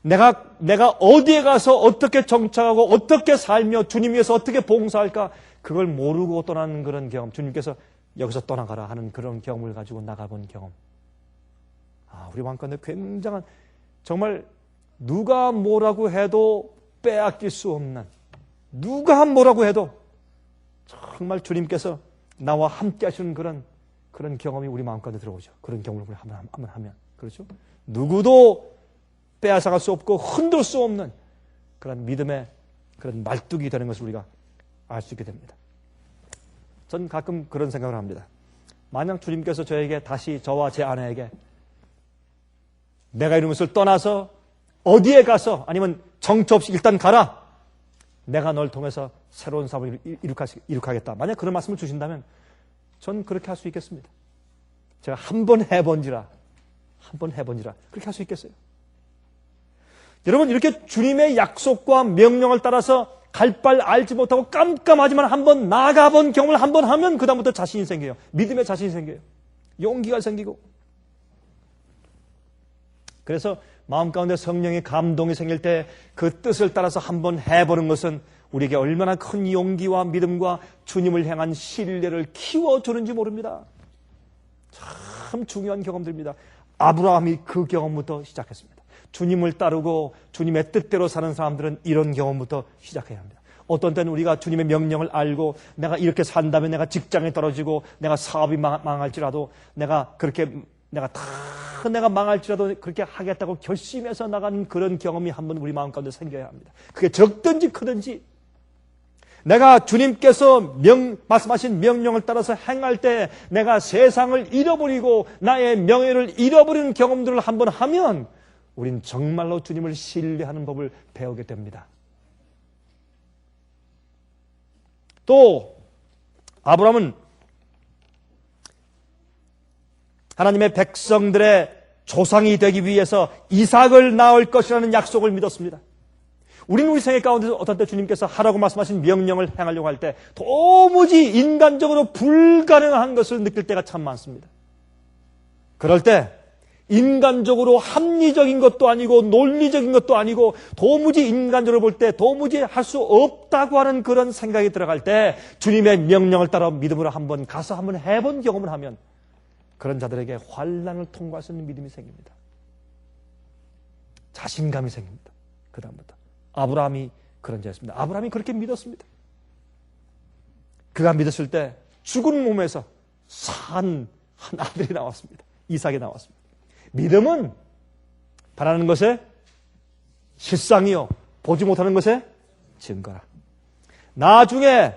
내가 어디에 가서 어떻게 정착하고 어떻게 살며 주님 위해서 어떻게 봉사할까, 그걸 모르고 떠나는 그런 경험, 주님께서 여기서 떠나가라 하는 그런 경험을 가지고 나가본 경험. 우리 마음 가운데 굉장한, 정말 누가 뭐라고 해도 빼앗길 수 없는, 누가 뭐라고 해도 정말 주님께서 나와 함께 하시는 그런 경험이 우리 마음 가운데 들어오죠. 그런 경험을 우리 한번 하면. 그렇죠? 누구도 빼앗아갈 수 없고 흔들 수 없는 그런 믿음의 그런 말뚝이 되는 것을 우리가 알 수 있게 됩니다. 전 가끔 그런 생각을 합니다. 만약 주님께서 저에게 다시, 저와 제 아내에게 내가 이런 것을 떠나서 어디에 가서, 아니면 정처 없이 일단 가라, 내가 널 통해서 새로운 사업을 이룩하겠다, 만약 그런 말씀을 주신다면 전 그렇게 할 수 있겠습니다. 제가 한번 해본지라 그렇게 할 수 있겠어요? 여러분, 이렇게 주님의 약속과 명령을 따라서 갈 바 알지 못하고 깜깜하지만 한번 나가본 경험을 한번 하면 그다음부터 자신이 생겨요. 믿음의 자신이 생겨요. 용기가 생기고. 그래서 마음 가운데 성령의 감동이 생길 때 그 뜻을 따라서 한번 해보는 것은 우리에게 얼마나 큰 용기와 믿음과 주님을 향한 신뢰를 키워주는지 모릅니다. 참 중요한 경험들입니다. 아브라함이 그 경험부터 시작했습니다. 주님을 따르고 주님의 뜻대로 사는 사람들은 이런 경험부터 시작해야 합니다. 어떤 때는 우리가 주님의 명령을 알고 내가 이렇게 산다면 내가 직장에 떨어지고 내가 사업이 망할지라도 내가 망할지라도 그렇게 하겠다고 결심해서 나가는 그런 경험이 한번 우리 마음 가운데 생겨야 합니다. 그게 적든지 크든지 내가 주님께서 말씀하신 명령을 따라서 행할 때 내가 세상을 잃어버리고 나의 명예를 잃어버리는 경험들을 한번 하면 우린 정말로 주님을 신뢰하는 법을 배우게 됩니다. 또 아브라함은 하나님의 백성들의 조상이 되기 위해서 이삭을 낳을 것이라는 약속을 믿었습니다. 우리는 우리 생애 가운데서 어떤 때 주님께서 하라고 말씀하신 명령을 행하려고 할 때 도무지 인간적으로 불가능한 것을 느낄 때가 참 많습니다. 그럴 때 인간적으로 합리적인 것도 아니고 논리적인 것도 아니고 도무지 인간적으로 볼 때 도무지 할 수 없다고 하는 그런 생각이 들어갈 때 주님의 명령을 따라 믿음으로 한번 가서 한번 해본 경험을 하면 그런 자들에게 환난을 통과할 수 있는 믿음이 생깁니다. 자신감이 생깁니다. 그 다음부터 아브라함이 그런 자였습니다. 아브라함이 그렇게 믿었습니다. 그가 믿었을 때 죽은 몸에서 산 한 아들이 나왔습니다. 이삭이 나왔습니다. 믿음은 바라는 것에 실상이요 보지 못하는 것에 증거라. 나중에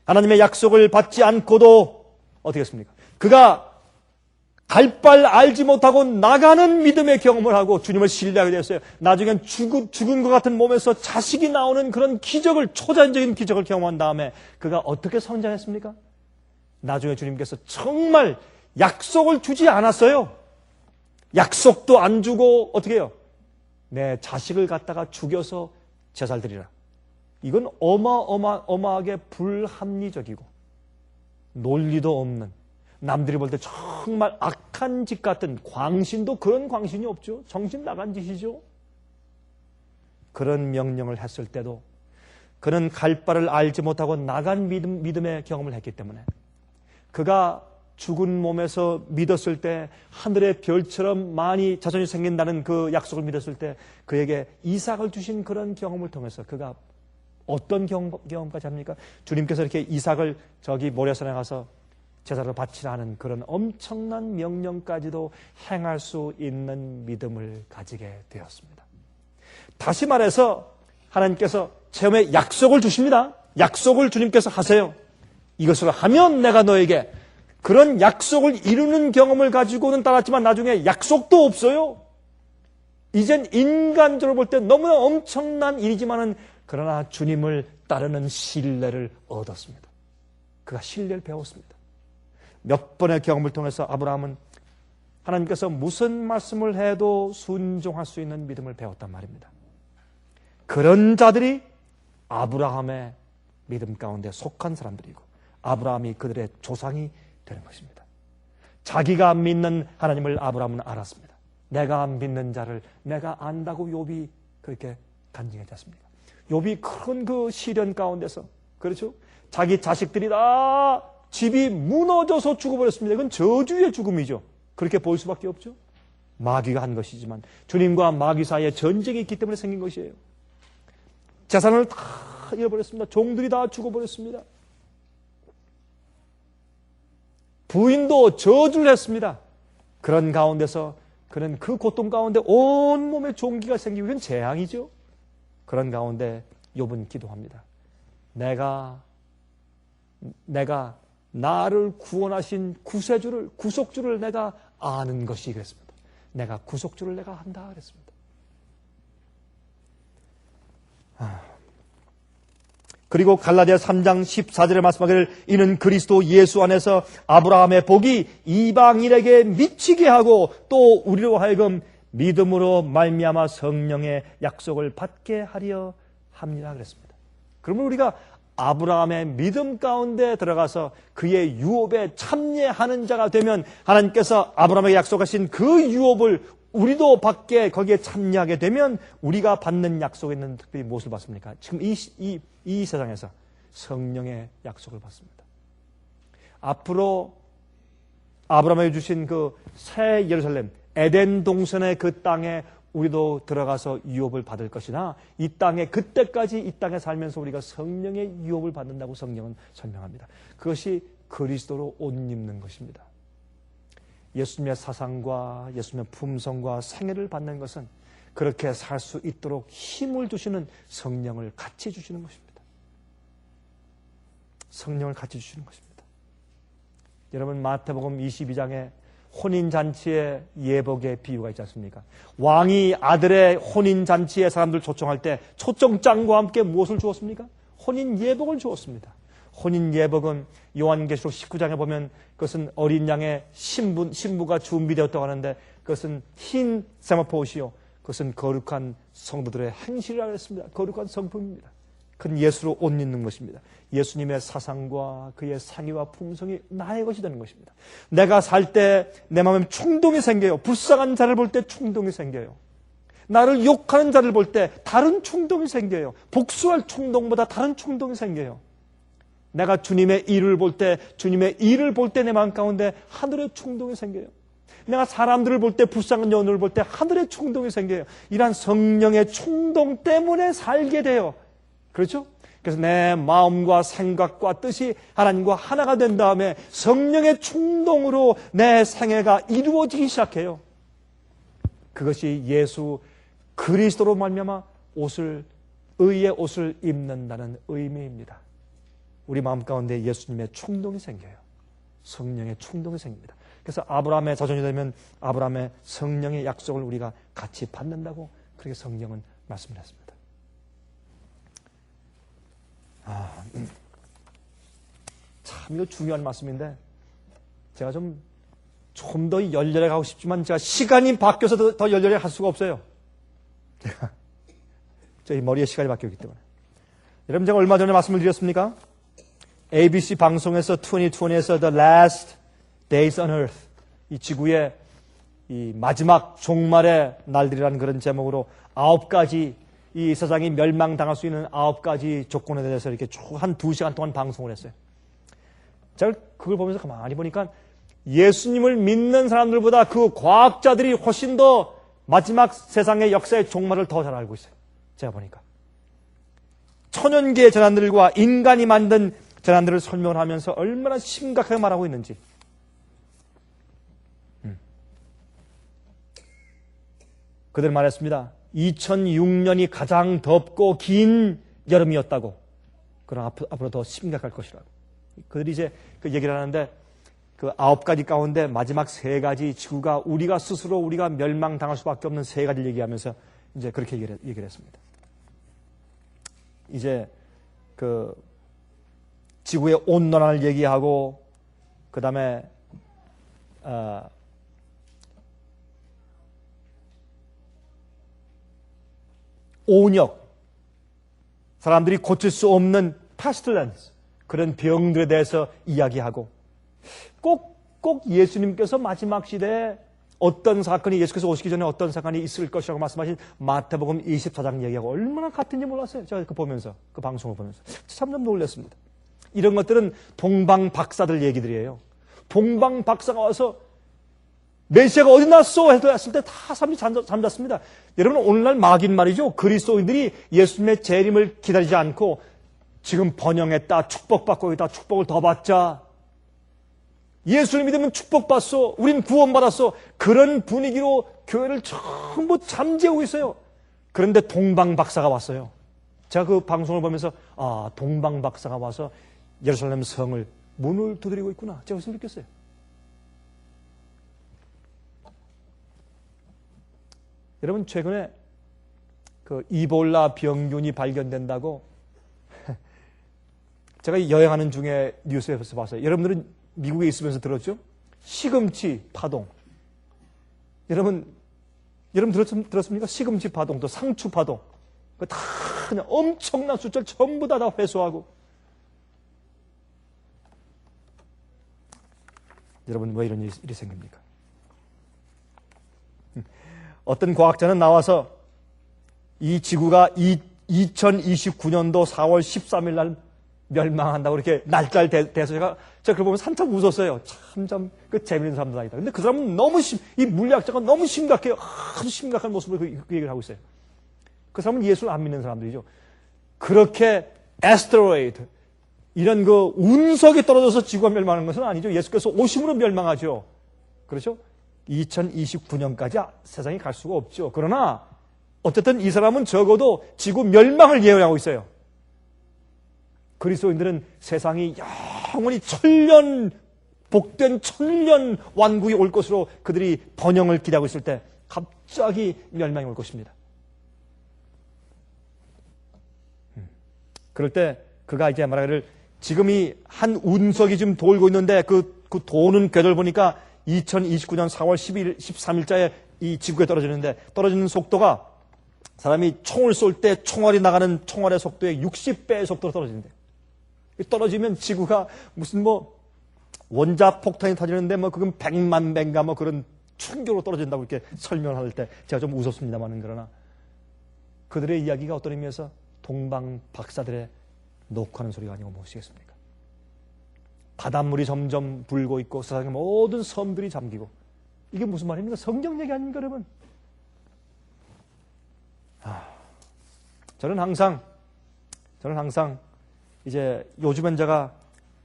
하나님의 약속을 받지 않고도 어떻게 했습니까? 그가 갈 바 알지 못하고 나가는 믿음의 경험을 하고 주님을 신뢰하게 되었어요. 나중엔 죽은 것 같은 몸에서 자식이 나오는 그런 기적을, 초자연적인 기적을 경험한 다음에 그가 어떻게 성장했습니까? 나중에 주님께서 정말 약속을 주지 않았어요. 약속도 안 주고 어떻게 해요? 내 자식을 갖다가 죽여서 제사를 드리라. 이건 어마어마하게 불합리적이고 논리도 없는, 남들이 볼 때 정말 악한 짓 같은, 광신도 그런 광신이 없죠. 정신 나간 짓이죠. 그런 명령을 했을 때도 그는 갈 바를 알지 못하고 나간 믿음의 경험을 했기 때문에 그가 죽은 몸에서 믿었을 때 하늘의 별처럼 많이 자손이 생긴다는 그 약속을 믿었을 때 그에게 이삭을 주신 그런 경험을 통해서 그가 어떤 경험까지 합니까? 주님께서 이렇게 이삭을 저기 모래산에 가서 제사로 바치라는 그런 엄청난 명령까지도 행할 수 있는 믿음을 가지게 되었습니다. 다시 말해서 하나님께서 체험의 약속을 주십니다. 약속을 주님께서 하세요. 이것을 하면 내가 너에게, 그런 약속을 이루는 경험을 가지고는 따랐지만 나중에 약속도 없어요. 이젠 인간적으로 볼 때 너무나 엄청난 일이지만은 그러나 주님을 따르는 신뢰를 얻었습니다. 그가 신뢰를 배웠습니다. 몇 번의 경험을 통해서 아브라함은 하나님께서 무슨 말씀을 해도 순종할 수 있는 믿음을 배웠단 말입니다. 그런 자들이 아브라함의 믿음 가운데 속한 사람들이고 아브라함이 그들의 조상이 되는 것입니다. 자기가 믿는 하나님을 아브라함은 알았습니다. 내가 믿는 자를 내가 안다고 욥이 그렇게 간증하지 않습니까? 욥이 큰 그 시련 가운데서, 그렇죠? 자기 자식들이 다 집이 무너져서 죽어버렸습니다. 이건 저주의 죽음이죠. 그렇게 볼 수밖에 없죠. 마귀가 한 것이지만 주님과 마귀 사이에 전쟁이 있기 때문에 생긴 것이에요. 재산을 다 잃어버렸습니다. 종들이 다 죽어버렸습니다. 부인도 저주를 했습니다. 그런 가운데서 그는 그 고통 가운데 온몸에 종기가 생기고 이건 재앙이죠. 그런 가운데 욥은 기도합니다. 내가 나를 구원하신 구세주를, 구속주를 내가 아는 것이 그랬습니다. 내가 구속주를 내가 안다 그랬습니다. 그리고 갈라디아 3장 14절에 말씀하기를 이는 그리스도 예수 안에서 아브라함의 복이 이방인에게 미치게 하고 또 우리로 하여금 믿음으로 말미암아 성령의 약속을 받게 하려 합니다. 그랬습니다. 그러면 우리가 아브라함의 믿음 가운데 들어가서 그의 유업에 참여하는 자가 되면 하나님께서 아브라함에게 약속하신 그 유업을 우리도 받게 거기에 참여하게 되면 우리가 받는 약속에 있는 특별히 무엇을 받습니까? 지금 이 세상에서 성령의 약속을 받습니다. 앞으로 아브라함에게 주신 그 새 예루살렘, 에덴 동산의 그 땅에 우리도 들어가서 유업을 받을 것이나 이 땅에 그때까지 이 땅에 살면서 우리가 성령의 유업을 받는다고 성경은 설명합니다. 그것이 그리스도로 옷 입는 것입니다. 예수님의 사상과 예수님의 품성과 생애를 받는 것은 그렇게 살 수 있도록 힘을 주시는 성령을 같이 주시는 것입니다. 성령을 같이 주시는 것입니다. 여러분 마태복음 22장에 혼인잔치의 예복의 비유가 있지 않습니까? 왕이 아들의 혼인잔치에 사람들 초청할 때 초청장과 함께 무엇을 주었습니까? 혼인 예복을 주었습니다. 혼인 예복은 요한계시록 19장에 보면 그것은 어린 양의 신부가 준비되었다고 하는데 그것은 흰 세마포옷이요. 그것은 거룩한 성도들의 행실이라고 했습니다. 거룩한 성품입니다. 그건 예수로 옷 입는 것입니다. 예수님의 사상과 그의 상의와 품성이 나의 것이 되는 것입니다. 내가 살 때 내 마음에 충동이 생겨요. 불쌍한 자를 볼 때 충동이 생겨요. 나를 욕하는 자를 볼 때 다른 충동이 생겨요. 복수할 충동보다 다른 충동이 생겨요. 내가 주님의 일을 볼 때 내 마음 가운데 하늘의 충동이 생겨요. 내가 사람들을 볼 때 불쌍한 영혼을 볼 때 하늘의 충동이 생겨요. 이러한 성령의 충동 때문에 살게 돼요. 그렇죠? 그래서 내 마음과 생각과 뜻이 하나님과 하나가 된 다음에 성령의 충동으로 내 생애가 이루어지기 시작해요. 그것이 예수 그리스도로 말미암아 의의 옷을 입는다는 의미입니다. 우리 마음 가운데 예수님의 충동이 생겨요. 성령의 충동이 생깁니다. 그래서 아브라함의 자손이 되면 아브라함의 성령의 약속을 우리가 같이 받는다고 그렇게 성경은 말씀을 했습니다. 참 이거 중요한 말씀인데 제가 좀 더 열렬하게 하고 싶지만 제가 시간이 바뀌어서 더 열렬하게 할 수가 없어요. 제가 저희 머리에 시간이 바뀌었기 때문에. 여러분 제가 얼마 전에 말씀을 드렸습니까? ABC 방송에서 2020에서 The Last Days on Earth 이 지구의 이 마지막 종말의 날들이라는 그런 제목으로 9가지 이 세상이 멸망당할 수 있는 9가지 조건에 대해서 이렇게 쭉 한 2시간 동안 방송을 했어요. 제가 그걸 보면서 가만히 보니까 예수님을 믿는 사람들보다 그 과학자들이 훨씬 더 마지막 세상의 역사의 종말을 더 잘 알고 있어요. 제가 보니까. 천연계의 재난들과 인간이 만든 재난들을 설명을 하면서 얼마나 심각하게 말하고 있는지. 그들 말했습니다. 2006년이 가장 덥고 긴 여름이었다고. 그럼 앞으로 더 심각할 것이라고. 그들이 이제 그 얘기를 하는데 그 9가지 가운데 마지막 3가지 지구가 우리가 스스로 우리가 멸망당할 수밖에 없는 3가지를 얘기하면서 이제 그렇게 얘기를 했습니다. 이제 그 지구의 온난화를 얘기하고 그 다음에 온역, 사람들이 고칠 수 없는 패스틸런스, 그런 병들에 대해서 이야기하고 꼭 예수님께서 마지막 시대에 어떤 사건이 예수께서 오시기 전에 어떤 사건이 있을 것이라고 말씀하신 마태복음 24장 얘기하고 얼마나 같은지 몰랐어요. 제가 그 보면서 그 방송을 보면서 참 놀랐습니다. 이런 것들은 동방 박사들 얘기들이에요. 동방 박사가 와서 메시아가 어디 났어? 했을 때 다 사람들이 잠잤습니다. 여러분 오늘날 막인 말이죠. 그리스도인들이 예수님의 재림을 기다리지 않고 지금 번영했다, 축복받고 있다, 축복을 더 받자. 예수를 믿으면 축복받소. 우린 구원받았어. 그런 분위기로 교회를 전부 잠재우고 있어요. 그런데 동방 박사가 왔어요. 제가 그 방송을 보면서 동방 박사가 와서 예루살렘 성을 문을 두드리고 있구나. 제가 그래서 느꼈어요. 여러분 최근에 그 이볼라 병균이 발견된다고 제가 여행하는 중에 뉴스에서 봤어요. 여러분들은 미국에 있으면서 들었죠? 시금치 파동. 여러분 들었습니까? 시금치 파동, 또 상추 파동. 다 그냥 엄청난 숫자를 전부 다 회수하고. 여러분, 왜 이런 일이 생깁니까? 어떤 과학자는 나와서 이 지구가 2029년도 4월 13일 날 멸망한다고 이렇게 날짜를 대서 제가 그걸 보면서 한참 웃었어요. 그 재밌는 사람들 아니다. 근데 그 사람은 이 물리학자가 너무 심각해요. 아주 심각한 모습으로 그 얘기를 하고 있어요. 그 사람은 예수를 안 믿는 사람들이죠. 그렇게 asteroid, 이런 그 운석이 떨어져서 지구가 멸망하는 것은 아니죠. 예수께서 오심으로 멸망하죠. 그렇죠? 2029년까지 세상에 갈 수가 없죠. 그러나 어쨌든 이 사람은 적어도 지구 멸망을 예언하고 있어요. 그리스도인들은 세상이 영원히 복된 천년 완국이 올 것으로 그들이 번영을 기대하고 있을 때 갑자기 멸망이 올 것입니다. 그럴 때 그가 이제 말하기를 지금 이 한 운석이 지금 돌고 있는데 그 도는 궤도를 보니까 2029년 4월 13일자에 이 지구에 떨어지는데 떨어지는 속도가 사람이 총을 쏠 때 총알이 나가는 총알의 속도의 60배의 속도로 떨어지는데 떨어지면 지구가 무슨 원자 폭탄이 터지는데 그건 100만 배인가 그런 충격으로 떨어진다고 이렇게 설명할 때 제가 좀 웃었습니다만은 그러나 그들의 이야기가 어떤 의미에서 동방 박사들의 녹화하는 소리가 아니고 무엇이겠습니까? 바닷물이 점점 불고 있고 세상의 모든 섬들이 잠기고 이게 무슨 말입니까? 성경 얘기 아닙니까, 여러분? 저는 항상 이제 요즘엔 제가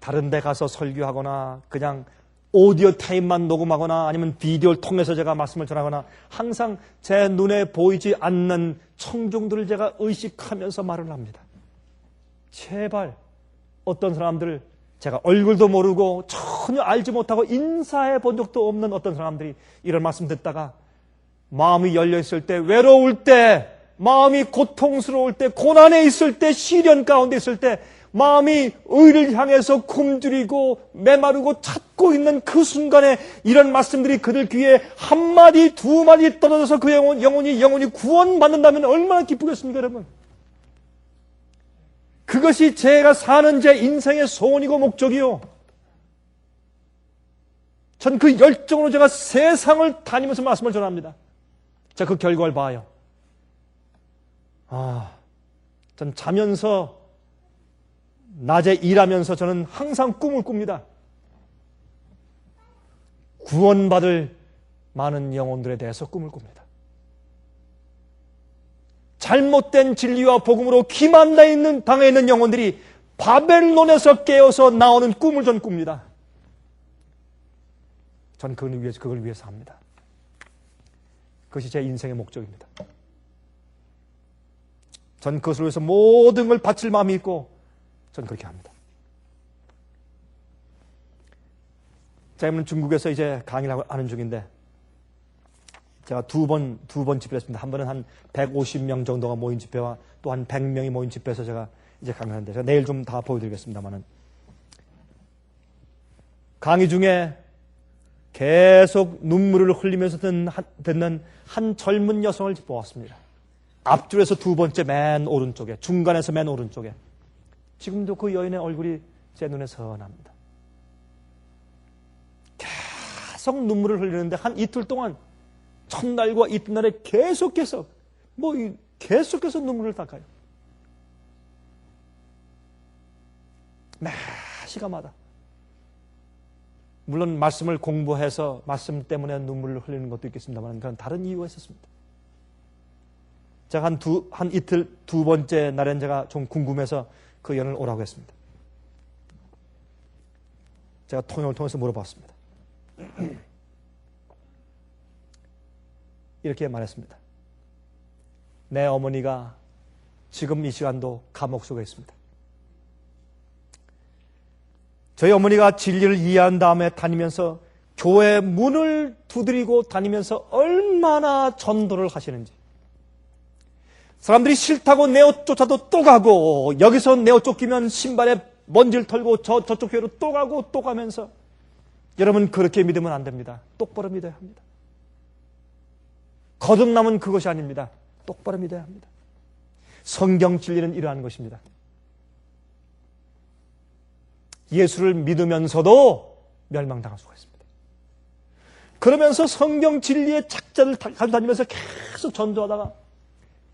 다른 데 가서 설교하거나 그냥 오디오 테이프만 녹음하거나 아니면 비디오를 통해서 제가 말씀을 전하거나 항상 제 눈에 보이지 않는 청중들을 제가 의식하면서 말을 합니다. 제발 어떤 사람들 제가 얼굴도 모르고 전혀 알지 못하고 인사해 본 적도 없는 어떤 사람들이 이런 말씀 듣다가 마음이 열려있을 때, 외로울 때, 마음이 고통스러울 때, 고난에 있을 때, 시련 가운데 있을 때 마음이 의를 향해서 굶주리고 메마르고 찾고 있는 그 순간에 이런 말씀들이 그들 귀에 한마디 두마디 떨어져서 그 영혼이 구원받는다면 얼마나 기쁘겠습니까, 여러분? 그것이 제가 사는 제 인생의 소원이고 목적이요. 전 그 열정으로 제가 세상을 다니면서 말씀을 전합니다. 자, 그 결과를 봐요. 전 자면서 낮에 일하면서 저는 항상 꿈을 꿉니다. 구원받을 많은 영혼들에 대해서 꿈을 꿉니다. 잘못된 진리와 복음으로 기만나 있는 당해 있는 영혼들이 바벨론에서 깨어서 나오는 꿈을 전 꿉니다. 전 그걸 위해서 합니다. 그것이 제 인생의 목적입니다. 전 그것을 위해서 모든 걸 바칠 마음이 있고 전 그렇게 합니다. 제가 중국에서 이제 강의를 하는 중인데 제가 두 번 집회를 했습니다. 한 번은 한 150명 정도가 모인 집회와 또 한 100명이 모인 집회에서 제가 이제 강의하는데 제가 내일 좀 다 보여드리겠습니다만은 강의 중에 계속 눈물을 흘리면서 듣는 한 젊은 여성을 보았습니다. 앞줄에서 두 번째 맨 오른쪽에, 중간에서 맨 오른쪽에. 지금도 그 여인의 얼굴이 제 눈에 선합니다. 계속 눈물을 흘리는데 한 이틀 동안 첫날과 이튿날에 계속해서 눈물을 닦아요. 매 시간마다. 물론 말씀을 공부해서 말씀 때문에 눈물을 흘리는 것도 있겠습니다만 그런 다른 이유가 있었습니다. 제가 한 이틀 두 번째 날엔 제가 좀 궁금해서 그 여인을 오라고 했습니다. 제가 통역을 통해서 물어봤습니다. 이렇게 말했습니다. 내 어머니가 지금 이 시간도 감옥 속에 있습니다. 저희 어머니가 진리를 이해한 다음에 다니면서 교회 문을 두드리고 다니면서 얼마나 전도를 하시는지. 사람들이 싫다고 내어 쫓아도 또 가고 여기서 내어 쫓기면 신발에 먼지를 털고 저쪽 교회로 또 가고 또 가면서 여러분 그렇게 믿으면 안 됩니다. 똑바로 믿어야 합니다. 거듭남은 그것이 아닙니다. 똑바로 믿어야 합니다. 성경 진리는 이러한 것입니다. 예수를 믿으면서도 멸망당할 수가 있습니다. 그러면서 성경 진리의 착자를 가지고 다니면서 계속 전도하다가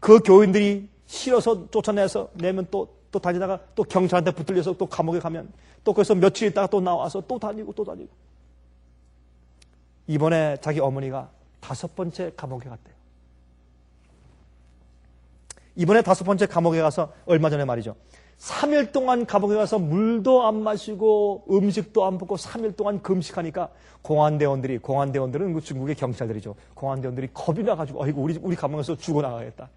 그 교인들이 싫어서 쫓아내서 내면 또 다니다가 또 경찰한테 붙들려서 또 감옥에 가면 또 거기서 며칠 있다가 또 나와서 또 다니고 이번에 자기 어머니가 5번째 감옥에 갔대요. 이번에 5번째 감옥에 가서 얼마 전에 말이죠. 3일 동안 감옥에 가서 물도 안 마시고 음식도 안 먹고 3일 동안 금식하니까 공안대원들은 그 중국의 경찰들이죠. 공안대원들이 겁이 나가지고 어이구 우리 감옥에서 죽어나가겠다.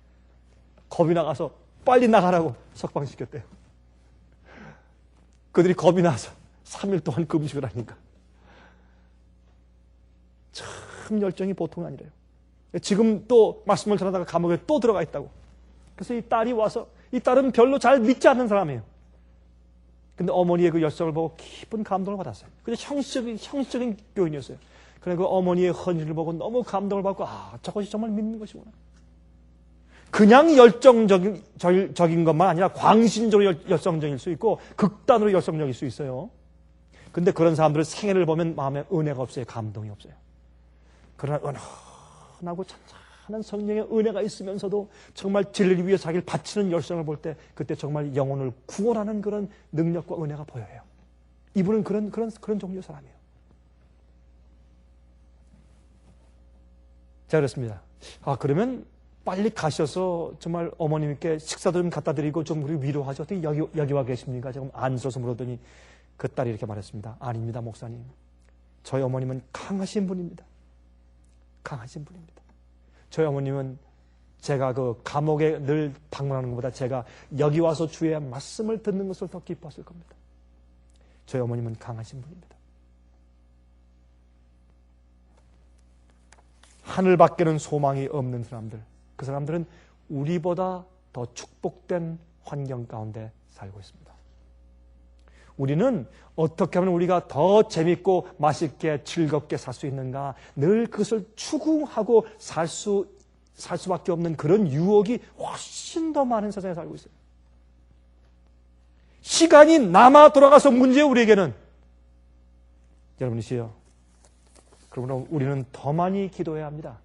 겁이 나가서 빨리 나가라고 석방시켰대요. 그들이 겁이 나서 3일 동안 금식을 하니까. 참 열정이 보통이 아니래요. 지금 또 말씀을 전하다가 감옥에 또 들어가 있다고. 그래서 이 딸이 와서 이 딸은 별로 잘 믿지 않는 사람이에요. 근데 어머니의 그 열정을 보고 깊은 감동을 받았어요. 근데 형식적인 교인이었어요. 그래 그 어머니의 헌신을 보고 너무 감동을 받고 저것이 정말 믿는 것이구나. 그냥 열정적인 것만 아니라 광신적으로 열성적일 수 있고 극단으로 열성적일 수 있어요. 근데 그런 사람들의 생애를 보면 마음에 은혜가 없어요. 감동이 없어요. 그러나 은은하고 찬찬한 성령의 은혜가 있으면서도 정말 진리를 위해 자기를 바치는 열성을 볼 때 그때 정말 영혼을 구원하는 그런 능력과 은혜가 보여요. 이분은 그런 종류의 사람이에요. 자, 그렇습니다. 그러면 빨리 가셔서 정말 어머님께 식사도 좀 갖다 드리고 좀 우리 위로하죠. 어떻게 여기 와 계십니까? 제가 안쓰러워서 물었더니 그 딸이 이렇게 말했습니다. 아닙니다, 목사님. 저희 어머님은 강하신 분입니다. 강하신 분입니다. 저희 어머님은 제가 그 감옥에 늘 방문하는 것보다 제가 여기 와서 주의 말씀을 듣는 것을 더 기뻐했을 겁니다. 저희 어머님은 강하신 분입니다. 하늘밖에는 소망이 없는 사람들, 그 사람들은 우리보다 더 축복된 환경 가운데 살고 있습니다. 우리는 어떻게 하면 우리가 더 재밌고 맛있게 즐겁게 살 수 있는가 늘 그것을 추구하고 살 수밖에 없는 그런 유혹이 훨씬 더 많은 세상에 살고 있어요. 시간이 남아 돌아가서 문제예요. 우리에게는. 여러분이시여, 그러므로 우리는 더 많이 기도해야 합니다.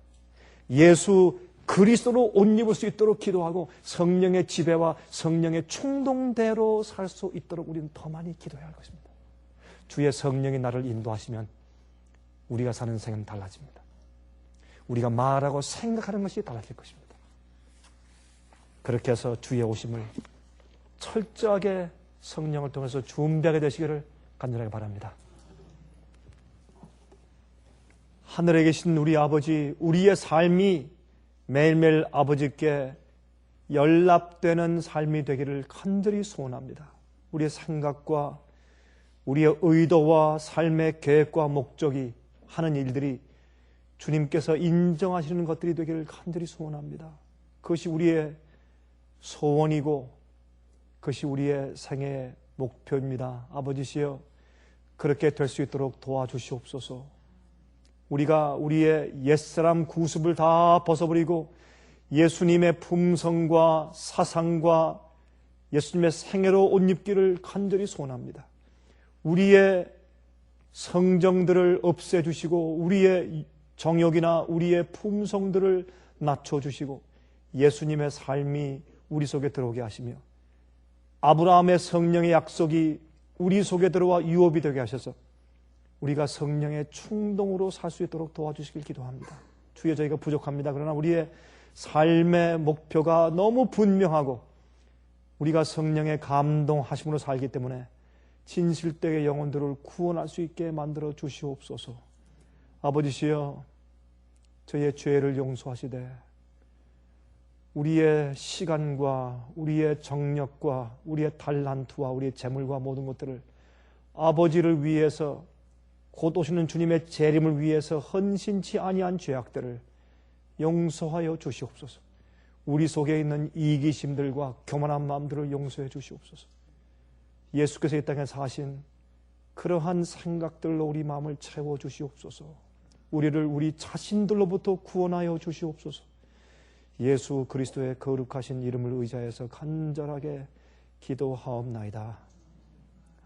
예수 그리스도로 옷 입을 수 있도록 기도하고 성령의 지배와 성령의 충동대로 살 수 있도록 우리는 더 많이 기도해야 할 것입니다. 주의 성령이 나를 인도하시면 우리가 사는 생은 달라집니다. 우리가 말하고 생각하는 것이 달라질 것입니다. 그렇게 해서 주의 오심을 철저하게 성령을 통해서 준비하게 되시기를 간절하게 바랍니다. 하늘에 계신 우리 아버지, 우리의 삶이 매일매일 아버지께 연락되는 삶이 되기를 간절히 소원합니다. 우리의 생각과 우리의 의도와 삶의 계획과 목적이 하는 일들이 주님께서 인정하시는 것들이 되기를 간절히 소원합니다. 그것이 우리의 소원이고 그것이 우리의 생애의 목표입니다. 아버지시여, 그렇게 될 수 있도록 도와주시옵소서. 우리가 우리의 옛사람 구습을 다 벗어버리고 예수님의 품성과 사상과 예수님의 생애로 옷 입기를 간절히 소원합니다. 우리의 성정들을 없애주시고 우리의 정욕이나 우리의 품성들을 낮춰주시고 예수님의 삶이 우리 속에 들어오게 하시며 아브라함의 성령의 약속이 우리 속에 들어와 유업이 되게 하셔서 우리가 성령의 충동으로 살 수 있도록 도와주시길 기도합니다. 주여, 저희가 부족합니다. 그러나 우리의 삶의 목표가 너무 분명하고 우리가 성령의 감동하심으로 살기 때문에 진실되게 영혼들을 구원할 수 있게 만들어 주시옵소서. 아버지시여, 저희의 죄를 용서하시되 우리의 시간과 우리의 정력과 우리의 달란트와 우리의 재물과 모든 것들을 아버지를 위해서 곧 오시는 주님의 재림을 위해서 헌신치 아니한 죄악들을 용서하여 주시옵소서. 우리 속에 있는 이기심들과 교만한 마음들을 용서해 주시옵소서. 예수께서 이 땅에 사신 그러한 생각들로 우리 마음을 채워 주시옵소서. 우리를 우리 자신들로부터 구원하여 주시옵소서. 예수 그리스도의 거룩하신 이름을 의지하여서 간절하게 기도하옵나이다.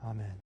아멘.